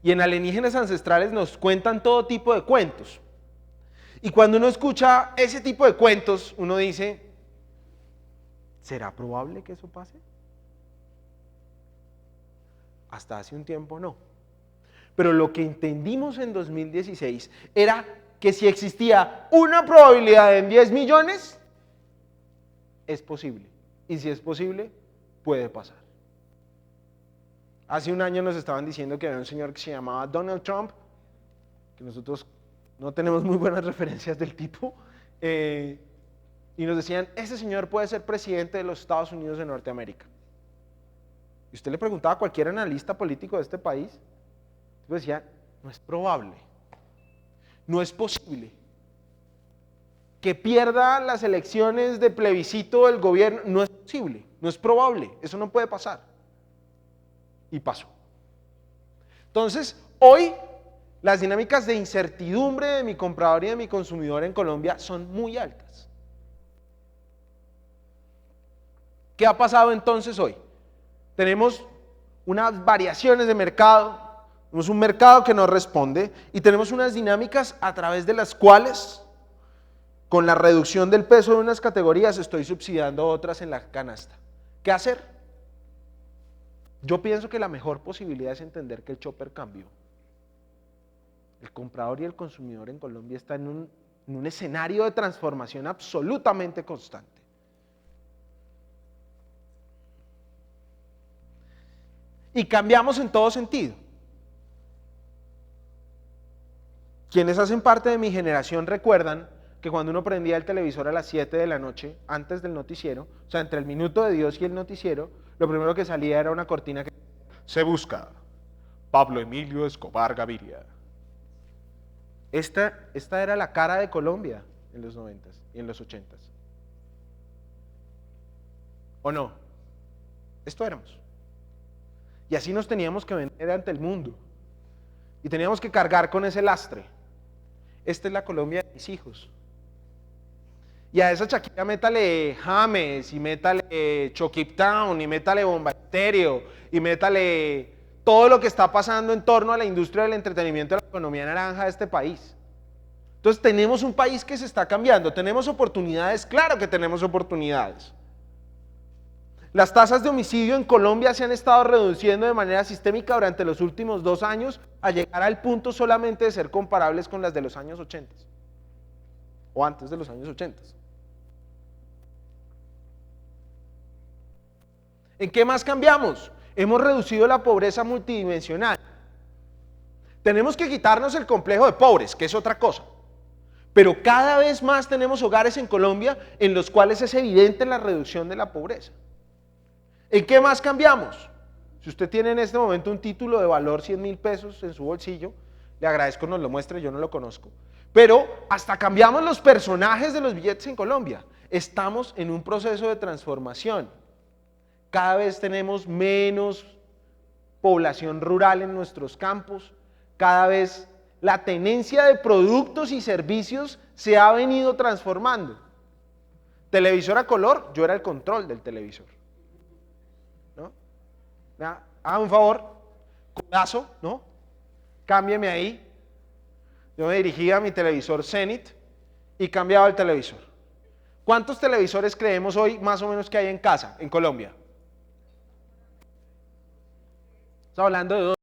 Y en Alienígenas Ancestrales nos cuentan todo tipo de cuentos. Y cuando uno escucha ese tipo de cuentos, uno dice, ¿será probable que eso pase? Hasta hace un tiempo no. Pero lo que entendimos en 2016 era que si existía una probabilidad en 10 millones, es posible. Y si es posible, puede pasar. Hace un año nos estaban diciendo que había un señor que se llamaba Donald Trump, que nosotros no tenemos muy buenas referencias del tipo, y nos decían, ese señor puede ser presidente de los Estados Unidos de Norteamérica. Y usted le preguntaba a cualquier analista político de este país, decía, no es probable, no es posible. Que pierda las elecciones de plebiscito del gobierno, no es posible, no es probable, eso no puede pasar. Y pasó. Entonces, hoy las dinámicas de incertidumbre de mi comprador y de mi consumidor en Colombia son muy altas. ¿Qué ha pasado entonces hoy? Tenemos unas variaciones de mercado, tenemos un mercado que no responde y tenemos unas dinámicas a través de las cuales, con la reducción del peso de unas categorías, estoy subsidiando otras en la canasta. ¿Qué hacer? Yo pienso que la mejor posibilidad es entender que el chopper cambió. El comprador y el consumidor en Colombia está en un escenario de transformación absolutamente constante. Y cambiamos en todo sentido. Quienes hacen parte de mi generación recuerdan que cuando uno prendía el televisor a las 7 de la noche, antes del noticiero, o sea, entre el minuto de Dios y el noticiero, lo primero que salía era una cortina que se busca Pablo Emilio Escobar Gaviria. Esta era la cara de Colombia en los 90s y en los 80s. ¿O no? Esto éramos. Y así nos teníamos que vender ante el mundo. Y teníamos que cargar con ese lastre. Esta es la Colombia de mis hijos. Y a esa Shakira métale James, y métale Chucky Town, y métale Bomba Estéreo, y métale todo lo que está pasando en torno a la industria del entretenimiento y la economía naranja de este país. Entonces tenemos un país que se está cambiando, tenemos oportunidades, claro que tenemos oportunidades. Las tasas de homicidio en Colombia se han estado reduciendo de manera sistémica durante los últimos 2 años a llegar al punto solamente de ser comparables con las de los años 80 o antes de los años 80. ¿En qué más cambiamos? Hemos reducido la pobreza multidimensional. Tenemos que quitarnos el complejo de pobres, que es otra cosa. Pero cada vez más tenemos hogares en Colombia en los cuales es evidente la reducción de la pobreza. ¿En qué más cambiamos? Si usted tiene en este momento un título de valor 100.000 pesos en su bolsillo, le agradezco nos lo muestre, yo no lo conozco. Pero hasta cambiamos los personajes de los billetes en Colombia. Estamos en un proceso de transformación. Cada vez tenemos menos población rural en nuestros campos, cada vez la tenencia de productos y servicios se ha venido transformando. Televisor a color, yo era el control del televisor, ¿no? Hágame un favor, codazo, ¿no? Cámbieme ahí. Yo me dirigía a mi televisor Zenith y cambiaba el televisor. ¿Cuántos televisores creemos hoy más o menos que hay en casa, en Colombia? Estamos hablando de